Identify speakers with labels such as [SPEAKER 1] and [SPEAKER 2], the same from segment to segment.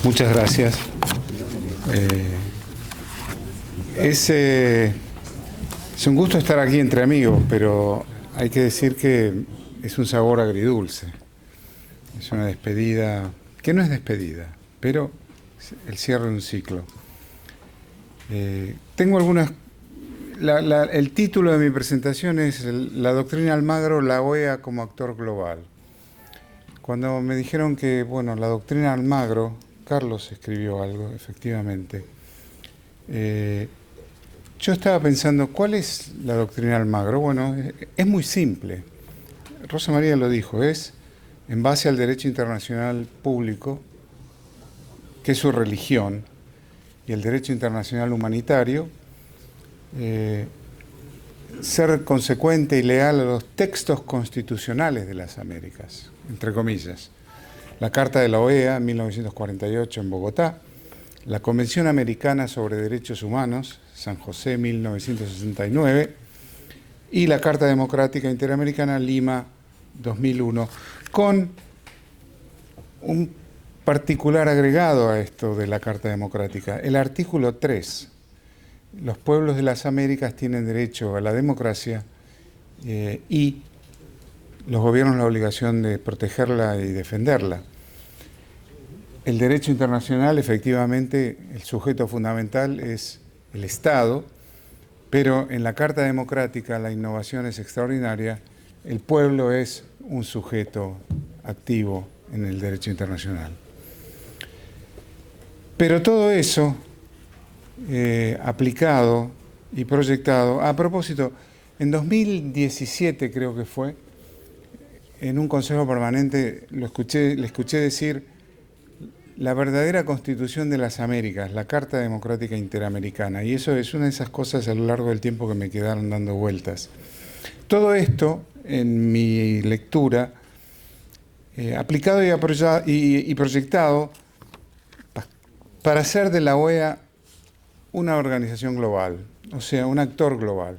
[SPEAKER 1] Muchas gracias. Es un gusto estar aquí entre amigos, pero hay que decir que es un sabor agridulce. Es una despedida, que no es despedida, pero el cierre de un ciclo. Tengo algunas... el título de mi presentación es La doctrina Almagro, la OEA como actor global. Cuando me dijeron que, bueno, la doctrina Almagro, Carlos escribió algo, efectivamente. Yo estaba pensando, ¿cuál es la doctrina Almagro? Bueno, es muy simple. Rosa María lo dijo, es en base al derecho internacional público, que es su religión, y el derecho internacional humanitario, ser consecuente y leal a los textos constitucionales de las Américas, entre comillas. La Carta de la OEA, 1948, en Bogotá, la Convención Americana sobre Derechos Humanos, San José, 1969, y la Carta Democrática Interamericana, Lima, 2001, con un particular agregado a esto de la Carta Democrática, el artículo 3. Los pueblos de las Américas tienen derecho a la democracia y los gobiernos la obligación de protegerla y defenderla. El derecho internacional, efectivamente, el sujeto fundamental es el Estado, pero en la Carta Democrática la innovación es extraordinaria. El pueblo es un sujeto activo en el derecho internacional. Pero todo eso aplicado y proyectado. A propósito, en 2017 creo que fue, en un consejo permanente le escuché decir la verdadera constitución de las Américas, la Carta Democrática Interamericana, y eso es una de esas cosas a lo largo del tiempo que me quedaron dando vueltas. Todo esto, en mi lectura, aplicado y proyectado para hacer de la OEA una organización global, o sea, un actor global.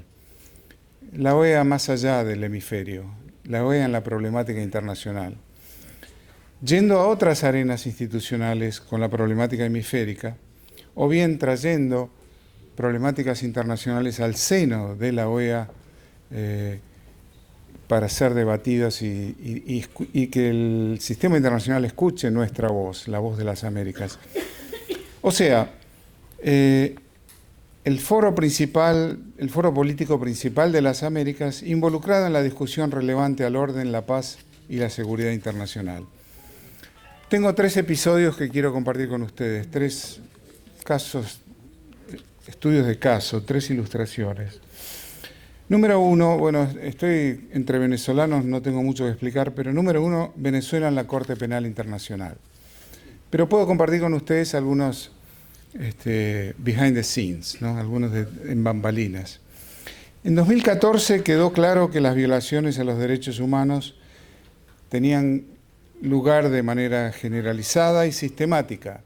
[SPEAKER 1] La OEA más allá del hemisferio, la OEA en la problemática internacional. Yendo a otras arenas institucionales con la problemática hemisférica, o bien trayendo problemáticas internacionales al seno de la OEA para ser debatidas y que el sistema internacional escuche nuestra voz, la voz de las Américas. O sea, el foro político principal de las Américas, involucrado en la discusión relevante al orden, la paz y la seguridad internacional. Tengo 3 episodios que quiero compartir con ustedes, 3 casos, estudios de caso, 3 ilustraciones. Número 1, bueno, estoy entre venezolanos, no tengo mucho que explicar, pero número 1, Venezuela en la Corte Penal Internacional. Pero puedo compartir con ustedes algunos behind the scenes, ¿no? Algunos en bambalinas. En 2014 quedó claro que las violaciones a los derechos humanos tenían lugar de manera generalizada y sistemática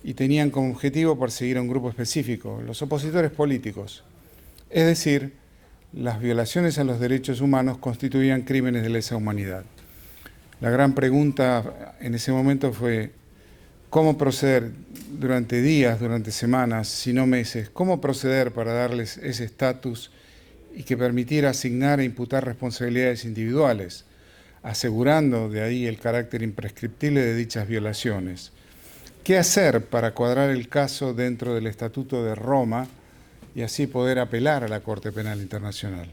[SPEAKER 1] y tenían como objetivo perseguir a un grupo específico, los opositores políticos. Es decir, las violaciones a los derechos humanos constituían crímenes de lesa humanidad. La gran pregunta en ese momento fue cómo proceder durante días, durante semanas, si no meses, cómo proceder para darles ese estatus y que permitiera asignar e imputar responsabilidades individuales, asegurando de ahí el carácter imprescriptible de dichas violaciones. ¿Qué hacer para cuadrar el caso dentro del Estatuto de Roma y así poder apelar a la Corte Penal Internacional?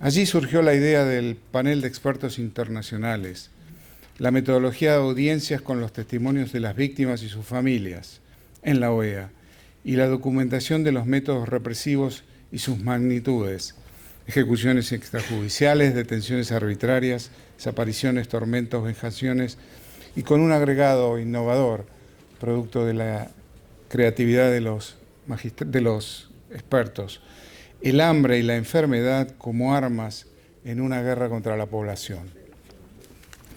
[SPEAKER 1] Allí surgió la idea del panel de expertos internacionales, la metodología de audiencias con los testimonios de las víctimas y sus familias en la OEA y la documentación de los métodos represivos y sus magnitudes, ejecuciones extrajudiciales, detenciones arbitrarias, desapariciones, tormentos, vejaciones, y con un agregado innovador, producto de la creatividad de los expertos, el hambre y la enfermedad como armas en una guerra contra la población,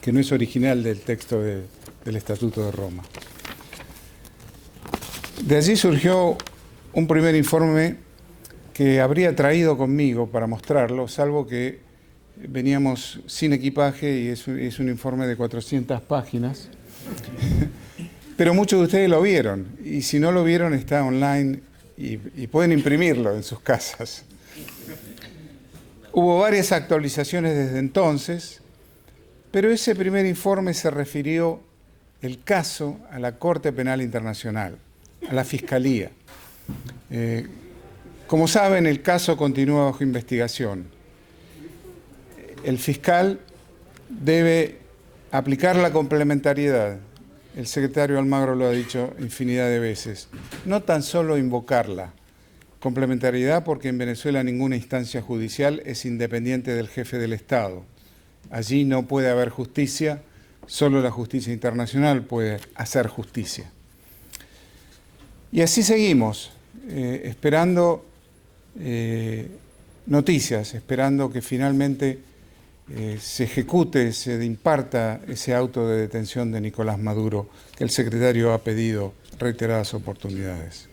[SPEAKER 1] que no es original del texto del Estatuto de Roma. De allí surgió un primer informe que habría traído conmigo para mostrarlo, salvo que veníamos sin equipaje y es un informe de 400 páginas pero muchos de ustedes lo vieron, y si no lo vieron está online y pueden imprimirlo en sus casas. Hubo varias actualizaciones desde entonces, pero ese primer informe se refirió el caso a la Corte Penal Internacional, a la Fiscalía. Como saben, el caso continúa bajo investigación. El fiscal debe aplicar la complementariedad. El secretario Almagro lo ha dicho infinidad de veces. No tan solo invocarla. Complementariedad porque en Venezuela ninguna instancia judicial es independiente del jefe del Estado. Allí no puede haber justicia, solo la justicia internacional puede hacer justicia. Y así seguimos, esperando noticias, esperando que finalmente se ejecute, se imparta ese auto de detención de Nicolás Maduro que el secretario ha pedido reiteradas oportunidades.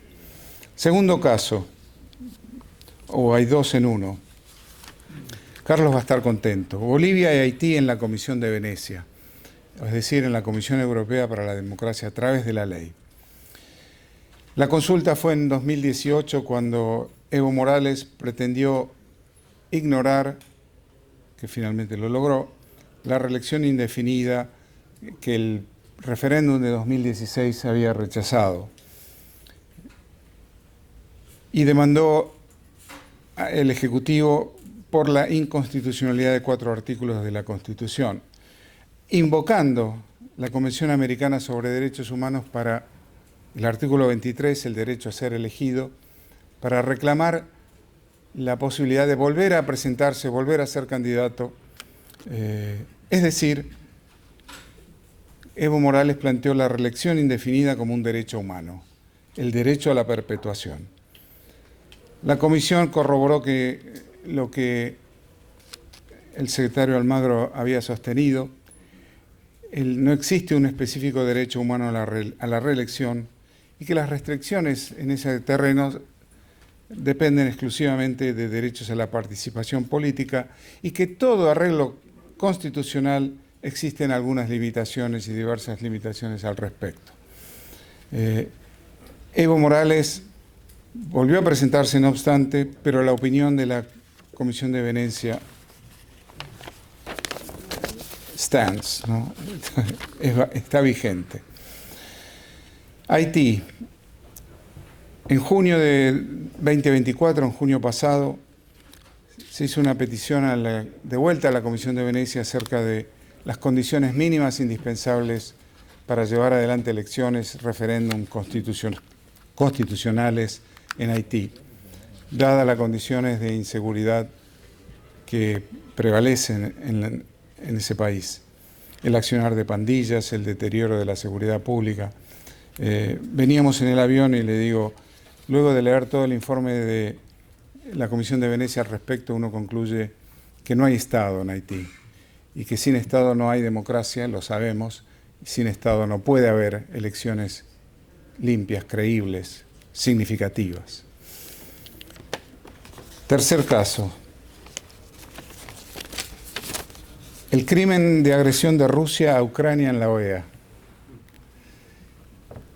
[SPEAKER 1] Segundo caso, o hay dos en uno. Carlos va a estar contento. Bolivia y Haití en la Comisión de Venecia, es decir, en la Comisión Europea para la Democracia a través de la ley. La consulta fue en 2018 cuando Evo Morales pretendió ignorar, que finalmente lo logró, la reelección indefinida que el referéndum de 2016 había rechazado. Y demandó el Ejecutivo por la inconstitucionalidad de 4 artículos de la Constitución, invocando la Convención Americana sobre Derechos Humanos para el artículo 23, el derecho a ser elegido, para reclamar la posibilidad de volver a presentarse, volver a ser candidato. Es decir, Evo Morales planteó la reelección indefinida como un derecho humano, el derecho a la perpetuación. La comisión corroboró que lo que el secretario Almagro había sostenido, no existe un específico derecho humano a la reelección y que las restricciones en ese terreno dependen exclusivamente de derechos a la participación política y que todo arreglo constitucional existen algunas limitaciones y diversas limitaciones al respecto. Evo Morales volvió a presentarse, no obstante, pero la opinión de la Comisión de Venecia stands, ¿no? Está vigente. Haití. En junio de 2024, en junio pasado, se hizo una petición de vuelta a la Comisión de Venecia acerca de las condiciones mínimas indispensables para llevar adelante elecciones, referéndum constitucionales en Haití, dadas las condiciones de inseguridad que prevalecen en ese país. El accionar de pandillas, el deterioro de la seguridad pública. Veníamos en el avión y le digo, luego de leer todo el informe de la Comisión de Venecia al respecto, uno concluye que no hay Estado en Haití y que sin Estado no hay democracia, lo sabemos, y sin Estado no puede haber elecciones limpias, creíbles, significativas. Tercer caso. El crimen de agresión de Rusia a Ucrania en la OEA.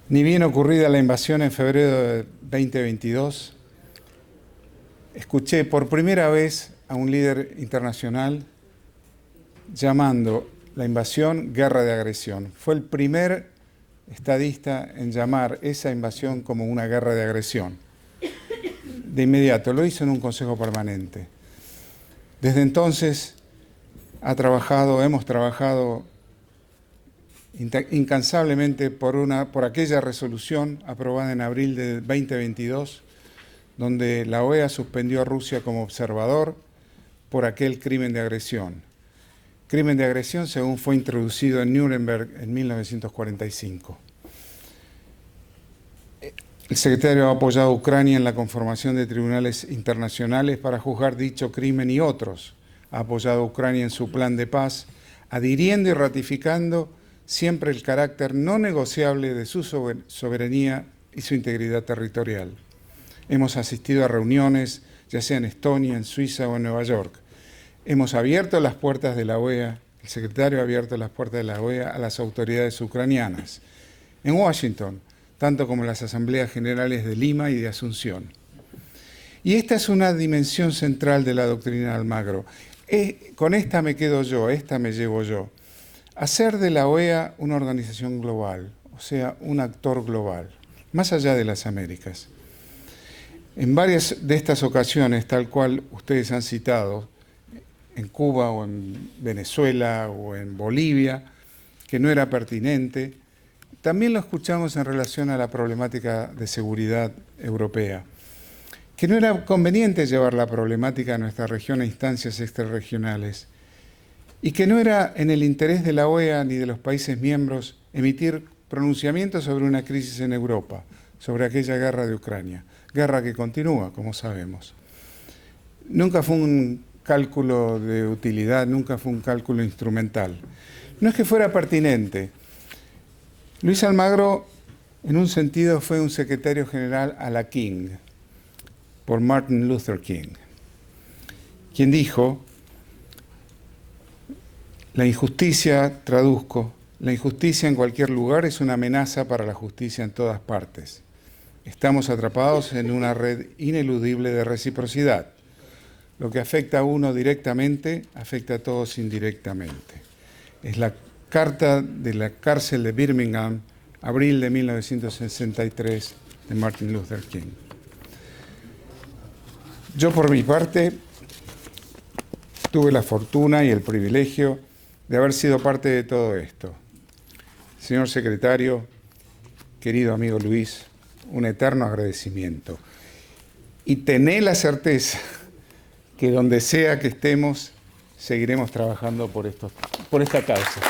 [SPEAKER 1] Ni bien ocurrida la invasión en febrero de 2022, escuché por primera vez a un líder internacional llamando la invasión guerra de agresión. Fue el primer estadista en llamar esa invasión como una guerra de agresión. De inmediato, lo hizo en un consejo permanente. Desde entonces hemos trabajado incansablemente por aquella resolución aprobada en abril de 2022, donde la OEA suspendió a Rusia como observador por aquel crimen de agresión. Crimen de agresión según fue introducido en Nuremberg en 1945. El secretario ha apoyado a Ucrania en la conformación de tribunales internacionales para juzgar dicho crimen y otros. Ha apoyado a Ucrania en su plan de paz, adhiriendo y ratificando siempre el carácter no negociable de su soberanía y su integridad territorial. Hemos asistido a reuniones, ya sea en Estonia, en Suiza o en Nueva York. Hemos abierto las puertas de la OEA, el secretario ha abierto las puertas de la OEA a las autoridades ucranianas. en Washington, tanto como en las asambleas generales de Lima y de Asunción. Y esta es una dimensión central de la doctrina de Almagro. Con esta me quedo yo, esta me llevo yo. Hacer de la OEA una organización global, o sea, un actor global, más allá de las Américas. En varias de estas ocasiones, tal cual ustedes han citado, en Cuba o en Venezuela o en Bolivia, que no era pertinente, también lo escuchamos en relación a la problemática de seguridad europea, que no era conveniente llevar la problemática a nuestra región a instancias extrarregionales y que no era en el interés de la OEA ni de los países miembros emitir pronunciamientos sobre una crisis en Europa, sobre aquella guerra de Ucrania, guerra que continúa, como sabemos. Nunca fue un cálculo de utilidad, nunca fue un cálculo instrumental. No es que fuera pertinente. Luis Almagro, en un sentido, fue un secretario general a la King, por Martin Luther King, quien dijo: la injusticia, traduzco, la injusticia en cualquier lugar es una amenaza para la justicia en todas partes. Estamos atrapados en una red ineludible de reciprocidad. Lo que afecta a uno directamente, afecta a todos indirectamente. Es la carta de la cárcel de Birmingham, abril de 1963, de Martin Luther King. Yo, por mi parte, tuve la fortuna y el privilegio de haber sido parte de todo esto. Señor secretario, querido amigo Luis, un eterno agradecimiento. Y tené la certeza que donde sea que estemos, seguiremos trabajando por esta causa.